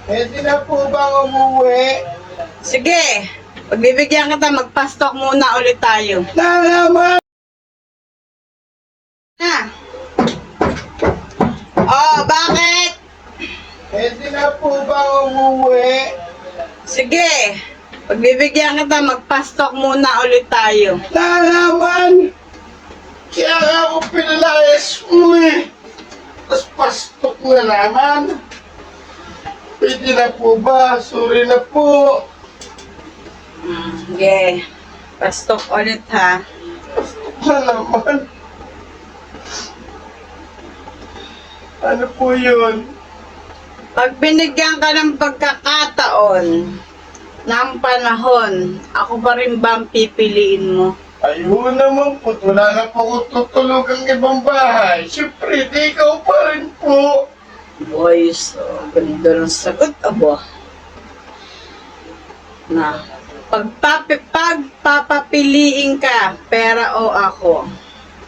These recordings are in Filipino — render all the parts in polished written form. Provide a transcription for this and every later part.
Pwede na po bang umuwi? Sige, pagbibigyan kita, magpa-stock muna ulit tayo. Na naman! Ha? Oh, bakit? Pwede na po bang umuwi? Sige, pagbibigyan kita, magpa-stock muna ulit tayo. Na naman! Kaya nga ako pinalayas mo eh. Tapos pastok na naman. Pwede na po ba? Sorry na po. Sige, pa-stock ulit ha. Pastok na naman. Ano po yun? Pag binigyan ka ng pagkakataon ng panahon, ako pa rin ba ang pipiliin mo? Ayun naman po. Wala na po ako tutulugang ibang bahay. Siyempre, di ikaw pa rin po. Boys, ganda ng sagot, abo. Na, pagpapapiliin ka, pera o ako?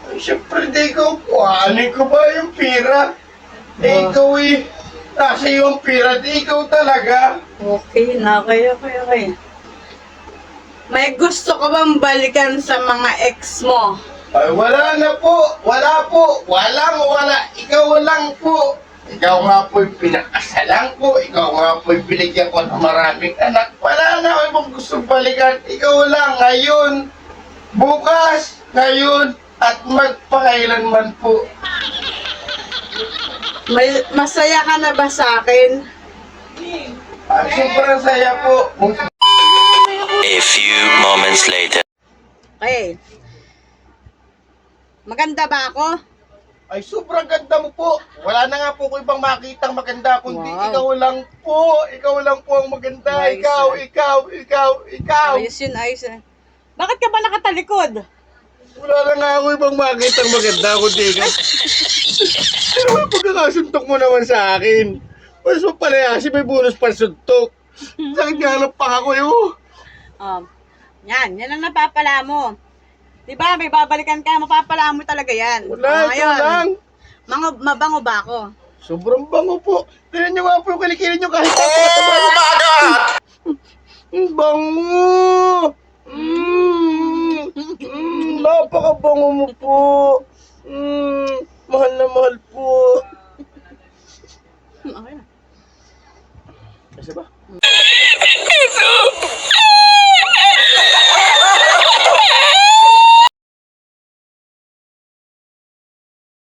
Ay, siyempre, di ikaw po. Aanin ko ba yung pira? Ikaw eh. Nasa yung pira, di ikaw talaga. Okay na, okay. May gusto ka bang balikan sa mga ex mo? Ay, wala na po. Wala po. Wala. Ikaw lang po. Ikaw nga po yung pinakasalan ko. Ikaw nga po yung binigyan ko ng maraming anak. Wala na ako ibang gustong balikan. Ikaw lang ngayon. Bukas. Ngayon. At magpakailanman po. Masaya ka na ba sa akin? Sobrang saya po. A few moments later. Okay. Maganda ba ako? Ay, sobrang ganda mo po. Wala na nga po ko ibang makitang maganda, kundi Wow. ikaw lang po. Ikaw lang po ang maganda. Nice. Ikaw. Ayos yun. Bakit ka ba nakatalikod? Wala na nga ako ibang makitang maganda, kundi ikaw. Pero may pagkakasuntok mo naman sa akin. Mas mapalayasin, may bonus pa suntok. Sakit nga ng paka ko yun. Yan ang napapala mo. Diba, may babalikan ka, mapapala mo talaga yan. Wala, ito ngayon, lang. Mabango ba ako? Sobrang bango po. Tignan nyo nga po yung kilikili nyo kahit napakataba. Oh my God! Bango! Napakabango mo po. Mahal na mahal po.